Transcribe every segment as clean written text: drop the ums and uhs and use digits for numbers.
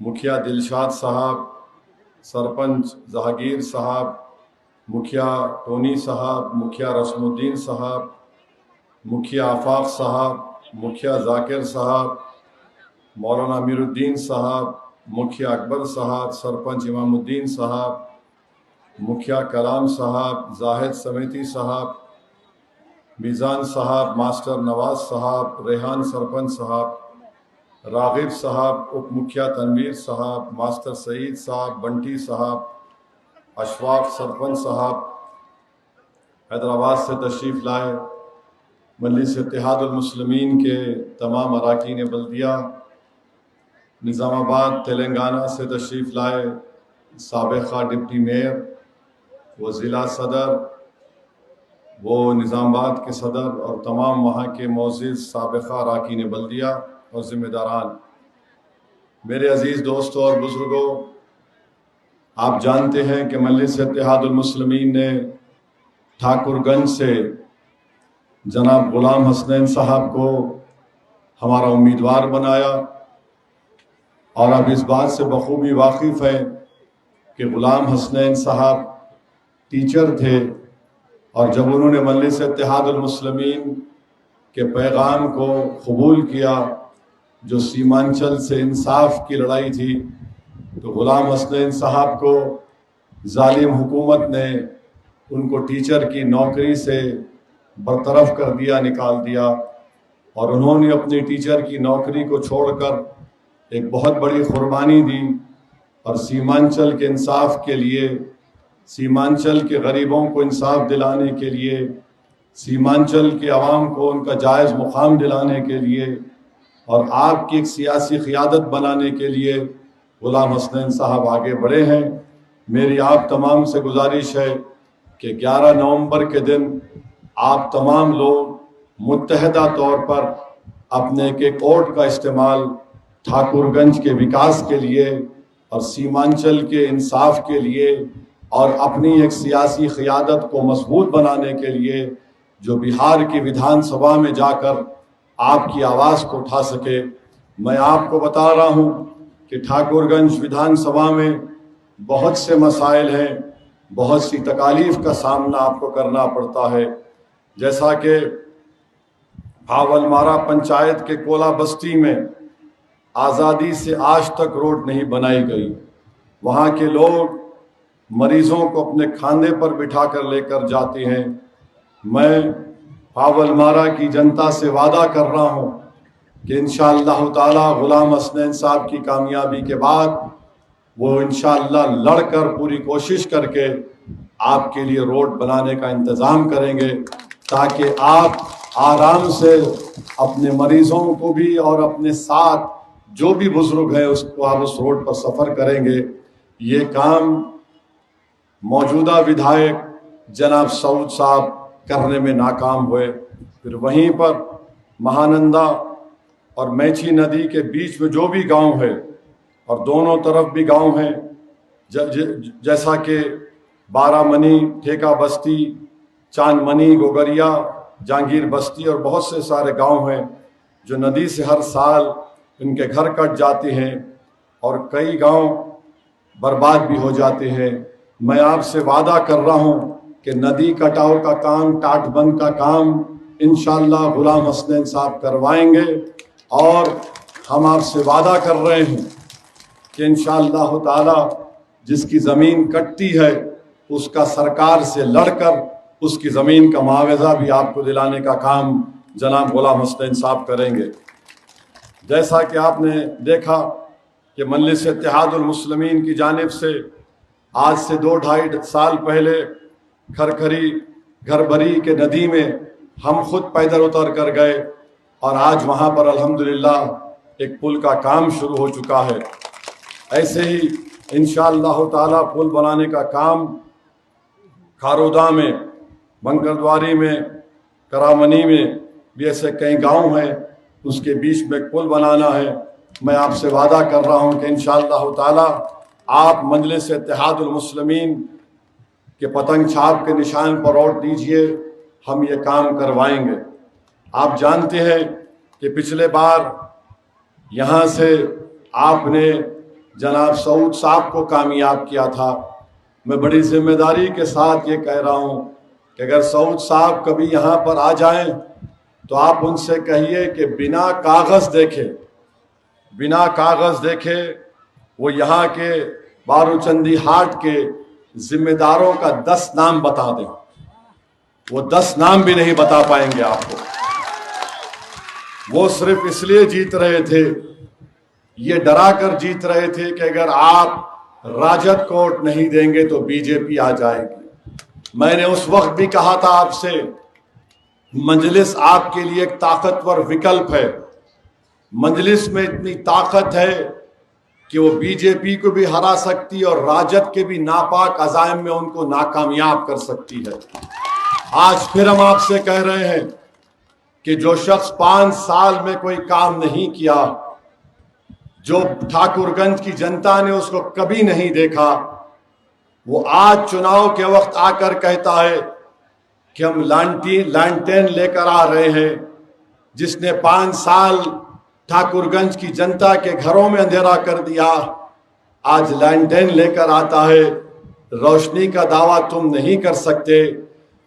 मुखिया दिलशाद साहब, सरपंच जहांगीर साहब, मुखिया टोनी साहब, मुखिया रस्मुद्दीन साहब, मुखिया आफाक साहब, मुखिया जाकिर साहब, मौलाना अमीरुद्दीन साहब, मुखिया अकबर साहब, सरपंच इमामुद्दीन साहब, मुखिया कलाम साहब, जाहिद समेती साहब, मीज़ान साहब, मास्टर नवाज साहब, रेहान सरपंच साहब, रागिब साहब, उप मुखिया तनवीर साहब, मास्टर सईद साहब, बंटी साहब, अशफाक सरपंच साहब हैदराबाद से तशरीफ़ लाए, मजलिस इत्तेहादुल मुस्लिमीन के तमाम अरकान बल्दिया निज़ामाबाद तेलंगाना से तशरीफ़ लाए साबिक़ा डिप्टी मेयर, वो ज़िला सदर, वो निज़ामाबाद के सदर और तमाम वहाँ के मोअज़्ज़िज़ साबिक़ा अरकान बल्दिया और ज़िम्मेदारान, मेरे अज़ीज़ दोस्तों और बुज़ुर्गों, आप जानते हैं कि मजलिस इत्तेहादुल मुस्लिमीन ने ठाकुरगंज से जनाब गुलाम हसनैन साहब को हमारा उम्मीदवार बनाया और अब इस बात से बखूबी वाकिफ़ है कि गुलाम हसनैन साहब टीचर थे और जब उन्होंने मजलिस इत्तेहादुल मुस्लिमीन के पैगाम को कबूल किया, जो सीमांचल से इंसाफ की लड़ाई थी, तो गुलाम हसनैन साहब को जालिम हुकूमत ने उनको टीचर की नौकरी से बरतरफ कर दिया, निकाल दिया और उन्होंने अपनी टीचर की नौकरी को छोड़कर एक बहुत बड़ी कुर्बानी दी और सीमांचल के इंसाफ के लिए, सीमांचल के गरीबों को इंसाफ दिलाने के लिए, सीमांचल के अवाम को उनका जायज़ मुकाम दिलाने के लिए और आपकी एक सियासी क़ियादत बनाने के लिए गुलाम हसनैन साहब आगे बढ़े हैं। मेरी आप तमाम से गुजारिश है कि 11 नवंबर के दिन आप तमाम लोग मुत्तहदा तौर पर अपने एक वोट का इस्तेमाल ठाकुरगंज के विकास के लिए और सीमांचल के इंसाफ के लिए और अपनी एक सियासी क़ियादत को मजबूत बनाने के लिए, जो बिहार की विधानसभा में जाकर आपकी आवाज़ को उठा सके। मैं आपको बता रहा हूँ कि ठाकुरगंज विधानसभा में बहुत से मसाइल हैं, बहुत सी तकालीफ का सामना आपको करना पड़ता है, जैसा कि भावलमारा पंचायत के कोला बस्ती में आज़ादी से आज तक रोड नहीं बनाई गई। वहाँ के लोग मरीजों को अपने खांधे पर बिठा कर लेकर जाते हैं। मैं भावलमारा की जनता से वादा कर रहा हूँ कि इंशाअल्लाह ताला गुलाम हसनैन साहब की कामयाबी के बाद वो इंशाअल्लाह लड़कर पूरी कोशिश करके आपके लिए रोड बनाने का इंतज़ाम करेंगे, ताकि आप आराम से अपने मरीजों को भी और अपने साथ जो भी बुजुर्ग है उसको आप उस रोड पर सफ़र करेंगे। ये काम मौजूदा विधायक जनाब सऊद साहब करने में नाकाम हुए। फिर वहीं पर महानंदा और मैची नदी के बीच में जो भी गांव है और दोनों तरफ भी गांव हैं, जैसा कि बारामनी, ठेका बस्ती, चांदमनी, गोगरिया, जहांगीर बस्ती और बहुत से सारे गांव हैं जो नदी से हर साल इनके घर कट जाते हैं और कई गांव बर्बाद भी हो जाते हैं। मैं आपसे वादा कर रहा हूं कि नदी कटाव का काम, टाटबंद का काम इंशाअल्लाह गुलाम हसनैन साहब करवाएंगे और हम आपसे वादा कर रहे हैं कि इंशाअल्लाह ताला जिसकी ज़मीन कटती है उसका सरकार से लड़कर उसकी ज़मीन का मुआवजा भी आपको दिलाने का काम जनाब गुलाम हसनैन साहब करेंगे। जैसा कि आपने देखा कि मजलिस इत्तेहादुल मुस्लिमीन की जानिब से आज से 2-2.5 साल पहले खरखरी घरबरी के नदी में हम खुद पैदल उतर कर गए और आज वहाँ पर अल्हम्दुलिल्लाह एक पुल का काम शुरू हो चुका है। ऐसे ही इंशाअल्लाह ताला पुल बनाने का काम खारोदा में, बंकरद्वारी में, करामनी में भी ऐसे कई गांव हैं, उसके बीच में पुल बनाना है। मैं आपसे वादा कर रहा हूं कि इंशाअल्लाह ताला आप मजलिस इत्तेहादुल मुस्लिमीन के पतंग छाप के निशान पर वोट दीजिए, हम ये काम करवाएंगे। आप जानते हैं कि पिछले बार यहाँ से आपने जनाब सऊद साहब को कामयाब किया था। मैं बड़ी जिम्मेदारी के साथ ये कह रहा हूँ कि अगर सऊद साहब कभी यहाँ पर आ जाएं तो आप उनसे कहिए कि बिना कागज़ देखे वो यहाँ के बारूचंदी हाट के जिम्मेदारों का 10 नाम बता दें। वो 10 नाम भी नहीं बता पाएंगे आपको। वो सिर्फ इसलिए जीत रहे थे, ये डरा कर जीत रहे थे कि अगर आप राजद को वोट नहीं देंगे तो बीजेपी आ जाएगी। मैंने उस वक्त भी कहा था आपसे, मजलिस आपके लिए एक ताकतवर विकल्प है। मजलिस में इतनी ताकत है कि वो बीजेपी को भी हरा सकती है और राजद के भी नापाक अज़ाइम में उनको नाकामयाब कर सकती है। आज फिर हम आपसे कह रहे हैं कि जो शख्स 5 साल में कोई काम नहीं किया, जो ठाकुरगंज की जनता ने उसको कभी नहीं देखा, वो आज चुनाव के वक्त आकर कहता है कि हम लैंटेन लेकर आ रहे हैं। जिसने 5 साल ठाकुरगंज की जनता के घरों में अंधेरा कर दिया, आज लैंटेन लेकर आता है। रोशनी का दावा तुम नहीं कर सकते।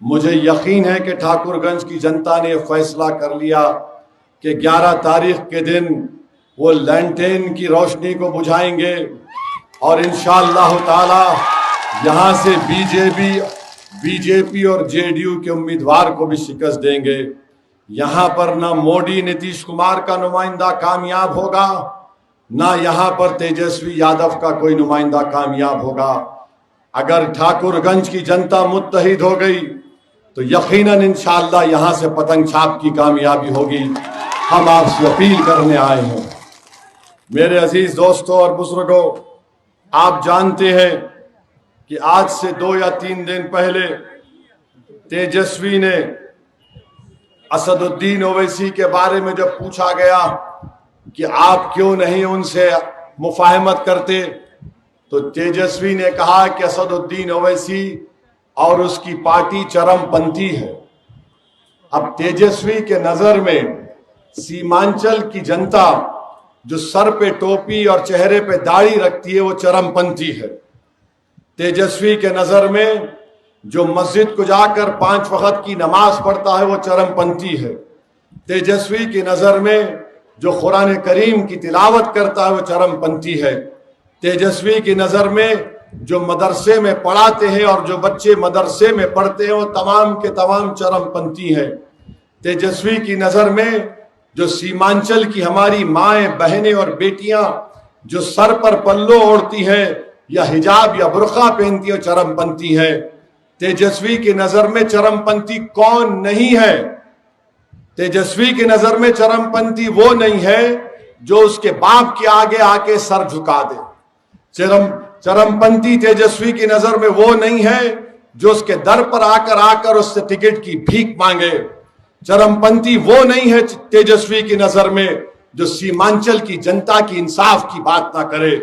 मुझे यकीन है कि ठाकुरगंज की जनता ने फैसला कर लिया कि 11 तारीख के दिन वो लैंटेन की रोशनी को बुझाएंगे और इंशाअल्लाह ताला यहाँ से बीजेपी और जेडीयू के उम्मीदवार को भी शिकस्त देंगे। यहाँ पर ना मोदी नीतीश कुमार का नुमाइंदा कामयाब होगा, ना यहाँ पर तेजस्वी यादव का कोई नुमाइंदा कामयाब होगा। अगर ठाकुरगंज की जनता मुत्तहिद हो गई तो यकीनन इंशाअल्लाह यहाँ से पतंग छाप की कामयाबी होगी। हम आपसे अपील करने आए हैं। मेरे अजीज दोस्तों और बुजुर्गों, आप जानते हैं कि आज से 2 या 3 दिन पहले तेजस्वी ने असदुद्दीन ओवैसी के बारे में जब पूछा गया कि आप क्यों नहीं उनसे मुफाहमत करते, तो तेजस्वी ने कहा कि असदुद्दीन ओवैसी और उसकी पार्टी चरमपंथी है। अब तेजस्वी के नजर में सीमांचल की जनता जो सर पे टोपी और चेहरे पे दाढ़ी रखती है वो चरमपंथी है। तेजस्वी के नजर में जो मस्जिद को जाकर 5 वक्त की नमाज पढ़ता है वो चरमपंथी है। तेजस्वी की नजर में जो कुरान करीम की तिलावत करता है वो चरमपंथी है। तेजस्वी की नजर में जो मदरसे में पढ़ाते हैं और जो बच्चे मदरसे में पढ़ते हैं वो तमाम के तमाम चरमपंथी हैं। तेजस्वी की नजर में जो सीमांचल की हमारी माएं, बहनें और बेटियां जो सर पर पल्लो ओढ़ती हैं या हिजाब या बुर्का पहनती है चरमपंथी है। तेजस्वी की नजर में चरमपंथी कौन नहीं है? तेजस्वी की नजर में चरमपंथी वो नहीं है जो उसके बाप के आगे आके सर झुका दे। चरमपंथी तेजस्वी की नजर में वो नहीं है जो उसके दर पर आकर उससे टिकट की भीख मांगे। चरमपंथी वो नहीं है तेजस्वी की नजर में जो सीमांचल की जनता की इंसाफ की बात ना करे।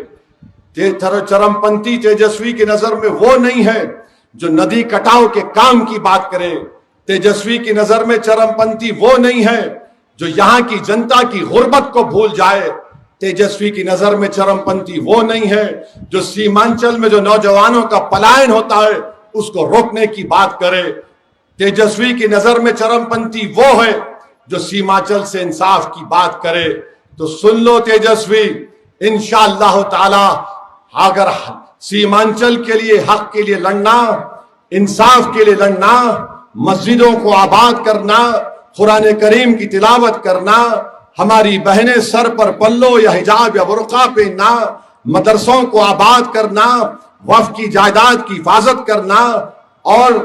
चरमपंथी तेजस्वी की नजर में वो नहीं है जो नदी कटाव के काम की बात करे। तेजस्वी की नजर में चरमपंथी वो नहीं है जो यहाँ की जनता की गुर्बत को भूल जाए। तेजस्वी की नजर में चरमपंथी वो नहीं है जो सीमांचल में जो नौजवानों का पलायन होता है उसको रोकने की बात करे। तेजस्वी की नजर में चरमपंथी वो है जो सीमांचल से इंसाफ की बात करे। तो सुन लो तेजस्वी, इंशाअल्लाह ताला अगर सीमांचल के लिए, हक के लिए लड़ना, इंसाफ के लिए लड़ना, मस्जिदों को आबाद करना, कुरान करीम की तिलावत करना, हमारी बहनें सर पर पल्लो या हिजाब या बुर्का पहनना, मदरसों को आबाद करना, वक्फ की जायदाद की हिफाजत करना और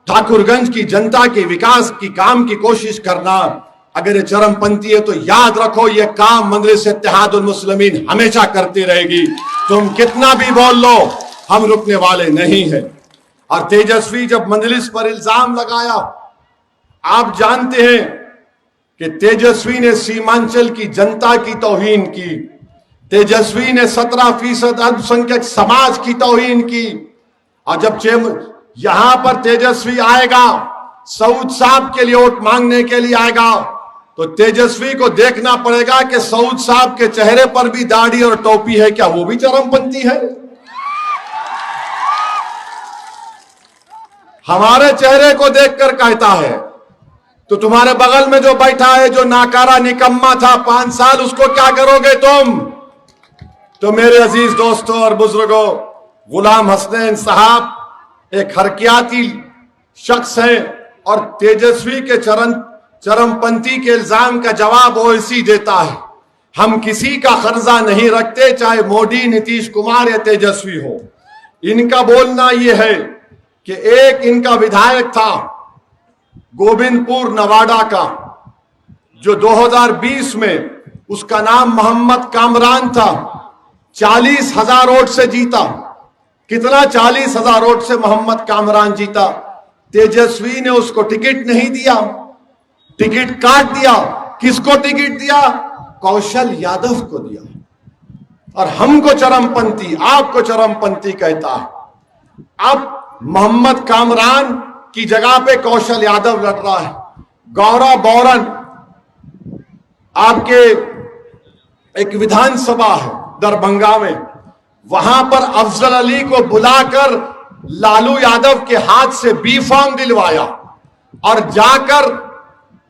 ठाकुरगंज की जनता के विकास की काम की कोशिश करना, अगर ये चरमपंथी है तो याद रखो ये काम मजलिस इत्तेहादुल मुस्लिमीन हमेशा करती रहेगी। तुम कितना भी बोल लो, हम रुकने वाले नहीं हैं। और तेजस्वी जब मजलिस पर इल्जाम लगाया, आप जानते हैं कि तेजस्वी ने सीमांचल की जनता की तौहीन की, तेजस्वी ने 17% अल्पसंख्यक समाज की तौहीन की। और जब यहां पर तेजस्वी आएगा, सऊद साहब के लिए वोट मांगने के लिए आएगा, तो तेजस्वी को देखना पड़ेगा कि सऊद साहब के चेहरे पर भी दाढ़ी और टोपी है, क्या वो भी चरमपंथी है? हमारे चेहरे को देखकर कहता है, तो तुम्हारे बगल में जो बैठा है, जो नाकारा निकम्मा था 5 साल, उसको क्या करोगे तुम? तो मेरे अजीज दोस्तों और बुजुर्गों, गुलाम हसनैन साहब एक हरकियाती शख्स हैं और तेजस्वी के चरमपंथी के इल्जाम का जवाब ओवैसी देता है। हम किसी का खर्जा नहीं रखते, चाहे मोदी, नीतीश कुमार या तेजस्वी हो। इनका बोलना यह है कि एक इनका विधायक था गोविंदपुर नवादा का, जो 2020 में, उसका नाम मोहम्मद कामरान था, 40,000 वोट से जीता। कितना? 40,000 वोट से मोहम्मद कामरान जीता। तेजस्वी ने उसको टिकट नहीं दिया, टिकट काट दिया। किसको टिकट दिया? कौशल यादव को दिया। और हमको चरमपंथी, आपको चरमपंथी कहता है। अब मोहम्मद कामरान की जगह पे कौशल यादव लड़ रहा है। गौरव बोरन, आपके एक विधानसभा है दरभंगा में, वहां पर अफजल अली को बुलाकर लालू यादव के हाथ से बी फॉर्म दिलवाया और जाकर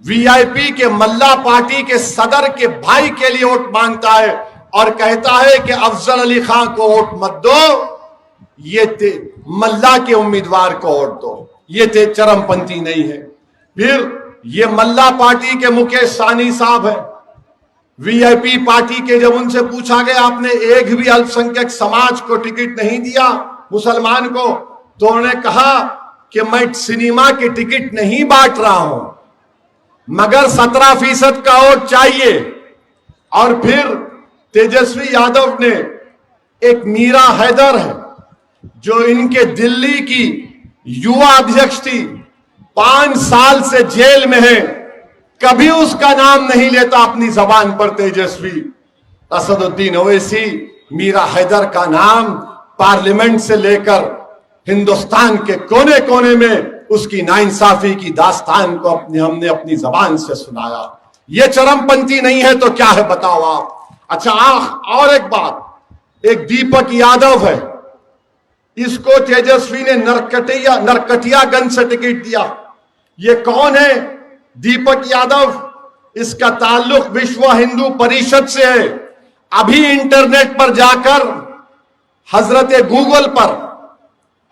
वीआईपी के मल्ला पार्टी के सदर के भाई के लिए वोट मांगता है और कहता है कि अफजल अली खान को वोट मत दो, ये मल्ला के उम्मीदवार को वोट दो। ये चरमपंथी नहीं है। फिर ये मल्ला पार्टी के मुकेश साहनी साहब है, वीआईपी पार्टी के। जब उनसे पूछा गया आपने एक भी अल्पसंख्यक समाज को टिकट नहीं दिया, मुसलमान को, तो उन्होंने कहा कि मैं सिनेमा के टिकट नहीं बांट रहा हूं, मगर 17% का वोट चाहिए। और फिर तेजस्वी यादव ने, एक मीरा हैदर है जो इनके दिल्ली की युवा अध्यक्ष थी, 5 साल से जेल में है, कभी उसका नाम नहीं लेता अपनी जबान पर तेजस्वी। असदुद्दीन ओवैसी, मीरा हैदर का नाम पार्लियामेंट से लेकर हिंदुस्तान के कोने कोने में उसकी नाइंसाफी की दास्तान को हमने अपनी जबान से सुनाया। ये चरमपंथी नहीं है तो क्या है बताओ आप? अच्छा, और एक बात, एक दीपक यादव है, इसको तेजस्वी ने नरकटियागंज से टिकट दिया। ये कौन है? दीपक यादव। इसका ताल्लुक विश्व हिंदू परिषद से है। अभी इंटरनेट पर जाकर हजरत गूगल पर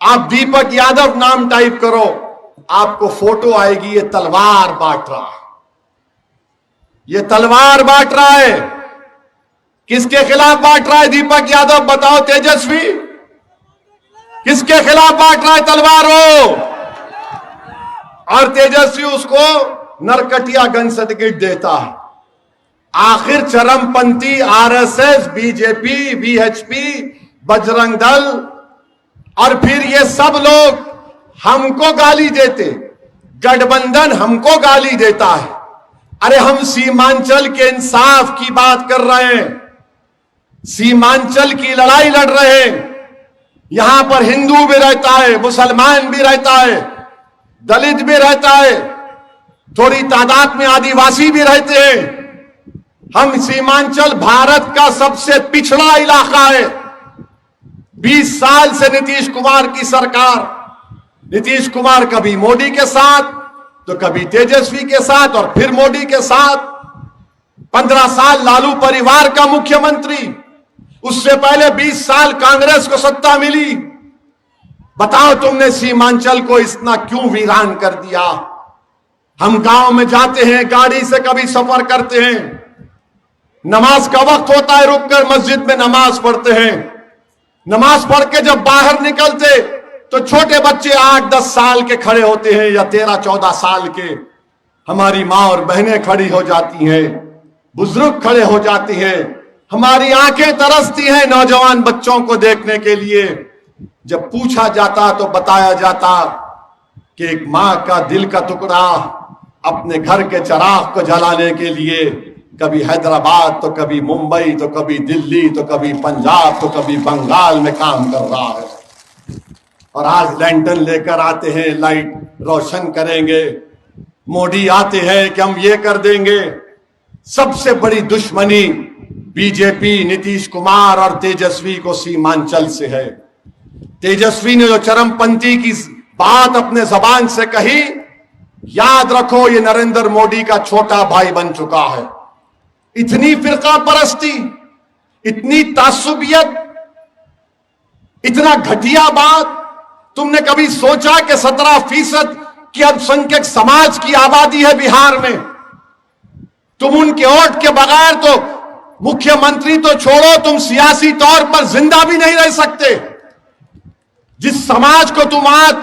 आप दीपक यादव नाम टाइप करो, आपको फोटो आएगी। ये तलवार बांट रहा है, ये तलवार बांट रहा है। किसके खिलाफ बांट रहा है दीपक यादव? बताओ तेजस्वी, किसके खिलाफ बांट रहा है तलवार हो? और तेजस्वी उसको नरकटियागंज से टिकट देता है। आखिर चरमपंथी RSS, BJP, VHP, Bajrang Dal और फिर ये सब लोग हमको गाली देते, गठबंधन हमको गाली देता है। अरे हम सीमांचल के इंसाफ की बात कर रहे हैं, सीमांचल की लड़ाई लड़ रहे हैं। यहां पर हिंदू भी रहता है, मुसलमान भी रहता है, दलित भी रहता है, थोड़ी तादाद में आदिवासी भी रहते हैं। हम सीमांचल भारत का सबसे पिछड़ा इलाका है। 20 साल से नीतीश कुमार की सरकार, नीतीश कुमार कभी मोदी के साथ तो कभी तेजस्वी के साथ और फिर मोदी के साथ। 15 साल लालू परिवार का मुख्यमंत्री, उससे पहले 20 साल कांग्रेस को सत्ता मिली। बताओ तुमने सीमांचल को इतना क्यों वीरान कर दिया? हम गांव में जाते हैं, गाड़ी से कभी सफर करते हैं, नमाज का वक्त होता है, रुककर मस्जिद में नमाज पढ़ते हैं। नमाज पढ़ के जब बाहर निकलते तो छोटे बच्चे 8-10 साल के खड़े होते हैं या 13-14 साल के। हमारी माँ और बहनें खड़ी हो जाती हैं, बुजुर्ग खड़े हो जाती हैं। हमारी आंखें तरसती हैं नौजवान बच्चों को देखने के लिए। जब पूछा जाता तो बताया जाता कि एक माँ का दिल का टुकड़ा अपने घर के चिराग को जलाने के लिए कभी हैदराबाद तो कभी मुंबई तो कभी दिल्ली तो कभी पंजाब तो कभी बंगाल में काम कर रहा है। और आज लैंटर्न लेकर आते हैं, लाइट रोशन करेंगे। मोदी आते हैं कि हम ये कर देंगे, सबसे बड़ी दुश्मनी बीजेपी, नीतीश कुमार और तेजस्वी को सीमांचल से है। तेजस्वी ने जो चरमपंथी की बात अपने जबान से कही, याद रखो ये नरेंद्र मोदी का छोटा भाई बन चुका है। इतनी फिरका परस्ती, इतनी तासुबियत, इतना घटिया बात। तुमने कभी सोचा कि 17% की अल्पसंख्यक समाज की आबादी है बिहार में? तुम उनके वोट के बगैर तो मुख्यमंत्री तो छोड़ो, तुम सियासी तौर पर जिंदा भी नहीं रह सकते। जिस समाज को तुम आज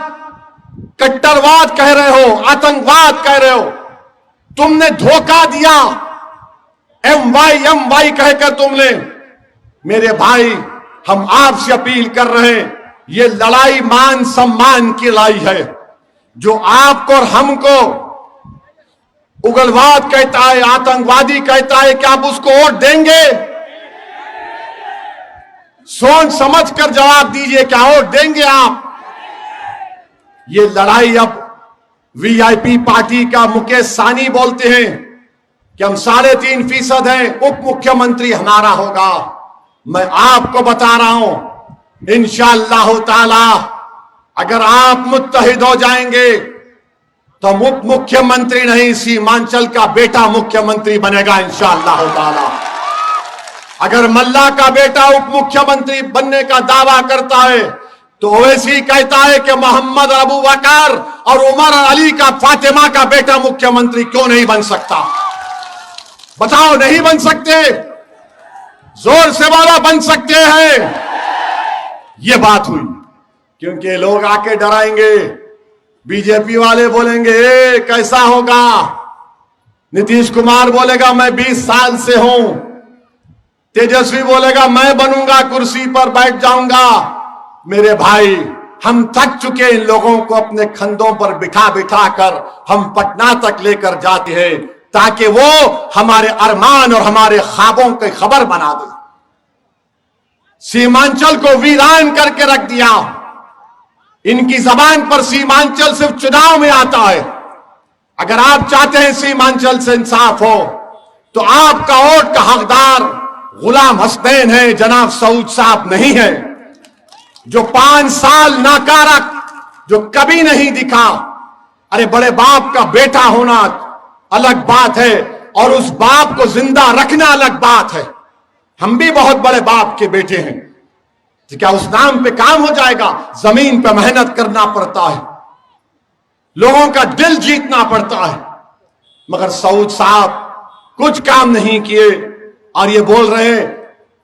कट्टरवाद कह रहे हो, आतंकवाद कह रहे हो, तुमने धोखा दिया। MY कहकर तुमने। मेरे भाई, हम आपसे अपील कर रहे हैं, ये लड़ाई मान सम्मान की लड़ाई है। जो आपको और हमको उग्रवाद कहता है, आतंकवादी कहता है, क्या आप उसको वोट देंगे? सोच समझ कर जवाब दीजिए, क्या वोट देंगे आप? ये लड़ाई अब VIP पार्टी का मुकेश साहनी बोलते हैं कि हम 3.5% हैं, उप मुख्यमंत्री हमारा होगा। मैं आपको बता रहा हूं, इंशाअल्लाह ताला अगर आप मुत्तहिद हो जाएंगे तो उप मुख्यमंत्री नहीं, सीमांचल का बेटा मुख्यमंत्री बनेगा इंशाअल्लाह ताला। अगर मल्ला का बेटा उप मुख्यमंत्री बनने का दावा करता है तो ओवैसी कहता है कि मोहम्मद अबू बकर और उमर अली का फातिमा का बेटा मुख्यमंत्री क्यों नहीं बन सकता? बताओ, नहीं बन सकते? जोर से बोलो, बन सकते हैं। ये बात हुई क्योंकि लोग आके डराएंगे। बीजेपी वाले बोलेंगे ए, कैसा होगा? नीतीश कुमार बोलेगा मैं 20 साल से हूं। तेजस्वी बोलेगा मैं बनूंगा, कुर्सी पर बैठ जाऊंगा। मेरे भाई, हम थक चुके इन लोगों को अपने कंधों पर बिठा बिठा कर हम पटना तक लेकर जाते हैं ताकि वो हमारे अरमान और हमारे ख्वाबों की खबर बना दे। सीमांचल को वीरान करके रख दिया। इनकी जबान पर सीमांचल सिर्फ चुनाव में आता है। अगर आप चाहते हैं सीमांचल से इंसाफ हो तो आपका वोट का हकदार गुलाम हसनैन है, जनाब सऊद साहब नहीं है। जो 5 साल नाकारा, जो कभी नहीं दिखा। अरे बड़े बाप का बेटा होना अलग बात है और उस बाप को जिंदा रखना अलग बात है। हम भी बहुत बड़े बाप के बेटे हैं, तो क्या उस नाम पे काम हो जाएगा? जमीन पे मेहनत करना पड़ता है, लोगों का दिल जीतना पड़ता है। मगर सऊद साहब कुछ काम नहीं किए और ये बोल रहे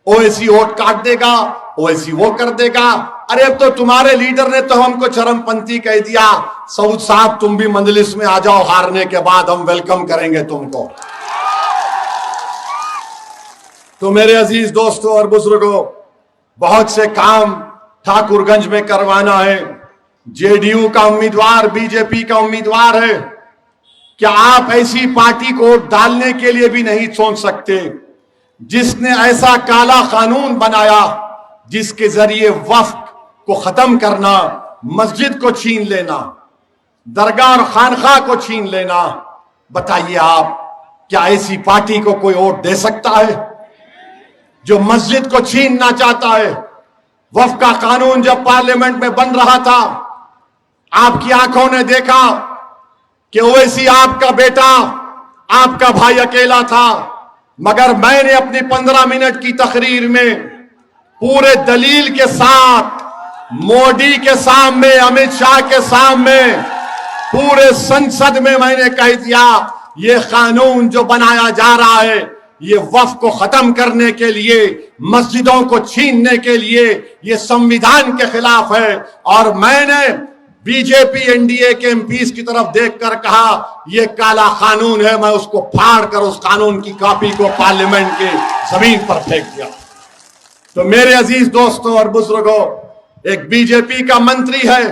ओवैसी वोट काट देगा, ओवैसी वो कर देगा। अरे अब तो तुम्हारे लीडर ने तो हमको चरमपंथी कह दिया। सऊद साहब तुम भी मंजलिस में आ जाओ, हारने के बाद हम वेलकम करेंगे तुमको। तो मेरे अजीज दोस्तों और बुजुर्गों, बहुत से काम ठाकुरगंज में करवाना है। जेडीयू का उम्मीदवार बीजेपी का उम्मीदवार है। क्या आप ऐसी पार्टी को डालने के लिए भी नहीं सोच सकते जिसने ऐसा काला कानून बनाया जिसके जरिए वक्फ को खत्म करना, मस्जिद को छीन लेना, दरगाह और खानखा को छीन लेना? बताइए आप, क्या ऐसी पार्टी को कोई वोट दे सकता है जो मस्जिद को छीनना चाहता है? वक्फ का कानून जब पार्लियामेंट में बन रहा था, आपकी आंखों ने देखा कि ओवैसी आपका बेटा, आपका भाई अकेला था। मगर मैंने अपनी 15 मिनट की तकरीर में पूरे दलील के साथ मोदी के सामने, अमित शाह के सामने, पूरे संसद में मैंने कह दिया ये कानून जो बनाया जा रहा है ये वक्फ को खत्म करने के लिए, मस्जिदों को छीनने के लिए, ये संविधान के खिलाफ है। और मैंने बीजेपी एनडीए के एमपीज की तरफ देखकर कहा यह काला कानून है। मैं उसको फाड़ कर उस कानून की कॉपी को पार्लियामेंट की जमीन पर फेंक दिया। तो मेरे अजीज दोस्तों और बुजुर्गों, एक बीजेपी का मंत्री है,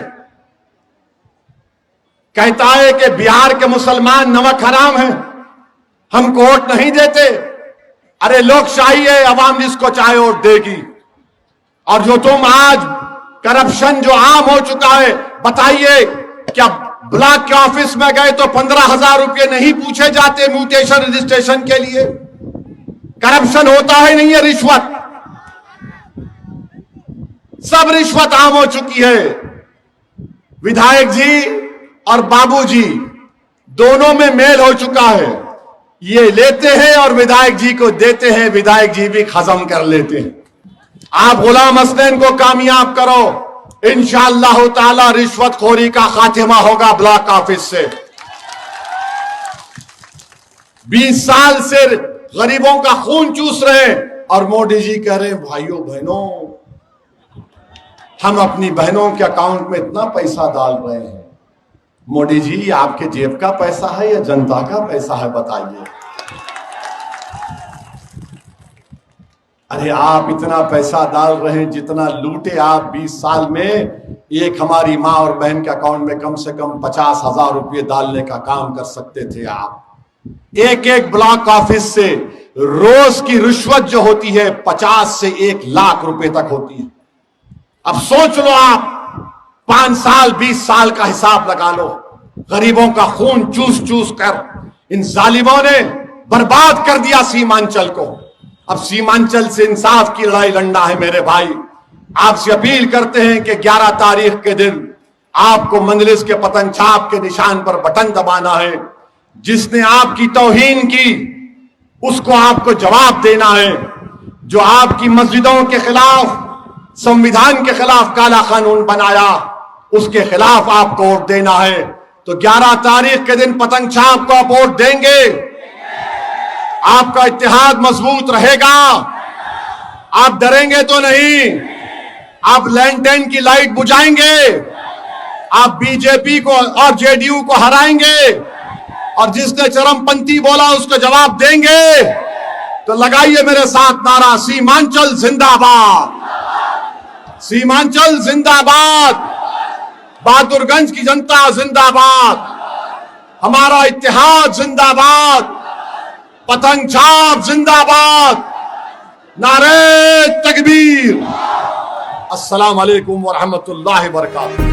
कहता है कि बिहार के मुसलमान नमक हराम हैं, हमको वोट नहीं देते। अरे लोकशाही है, अवाम जिसको चाहे वोट देगी। और जो तुम आज करप्शन जो आम हो चुका है, बताइए क्या ब्लॉक के ऑफिस में गए तो 15,000 रुपये नहीं पूछे जाते म्यूटेशन रजिस्ट्रेशन के लिए। करप्शन होता है नहीं है, रिश्वत, सब रिश्वत आम हो चुकी है। विधायक जी और बाबूजी दोनों में मेल हो चुका है, ये लेते हैं और विधायक जी को देते हैं, विधायक जी भी खत्म कर लेते हैं। आप गुलाम हसनैन को कामयाब करो, इंशाअल्लाह ताला रिश्वतखोरी का खात्मा होगा ब्लॉक ऑफिस से। 20 साल से गरीबों का खून चूस रहे हैं और मोदी जी कह रहे हैं भाइयों बहनों हम अपनी बहनों के अकाउंट में इतना पैसा डाल रहे हैं। मोदी जी ये आपके जेब का पैसा है या जनता का पैसा है, बताइए। अरे आप इतना पैसा डाल रहे हैं जितना लूटे आप 20 साल में, एक हमारी मां और बहन के अकाउंट में कम से कम 50,000 रुपये डालने का काम कर सकते थे आप। एक एक ब्लॉक ऑफिस से रोज की रिश्वत जो होती है 50 से 1 लाख रुपए तक होती है। अब सोच लो आप 5 साल 20 साल का हिसाब लगा लो, गरीबों का खून चूस चूस कर इन जालिमों ने बर्बाद कर दिया सीमांचल को। अब सीमांचल से इंसाफ की लड़ाई लड़ना है मेरे भाई। आपसे अपील करते हैं कि 11 तारीख के दिन आपको मंजलिस के पतन छाप के निशान पर बटन दबाना है। जिसने आपकी तौहीन की उसको आपको जवाब देना है। जो आपकी मस्जिदों के खिलाफ, संविधान के खिलाफ काला कानून बनाया, उसके खिलाफ आपको वोट देना है। तो 11 तारीख के दिन पतंग छाप को आप वोट देंगे, आपका इत्तेहाद मजबूत रहेगा, आप डरेंगे तो नहीं, आप लैंटेन की लाइट बुझाएंगे, आप बीजेपी को और जेडीयू को हराएंगे और जिसने चरमपंथी बोला उसको जवाब देंगे। तो लगाइए मेरे साथ नारा, सीमांचल जिंदाबाद, सीमांचल जिंदाबाद, बहादुरगंज की जनता जिंदाबाद, हमारा इत्तेहाद जिंदाबाद, पतंग छाप जिंदाबाद, नारे तकबीर। अस्सलाम वालेकुम व रहमतुल्लाहि व बरकातहू।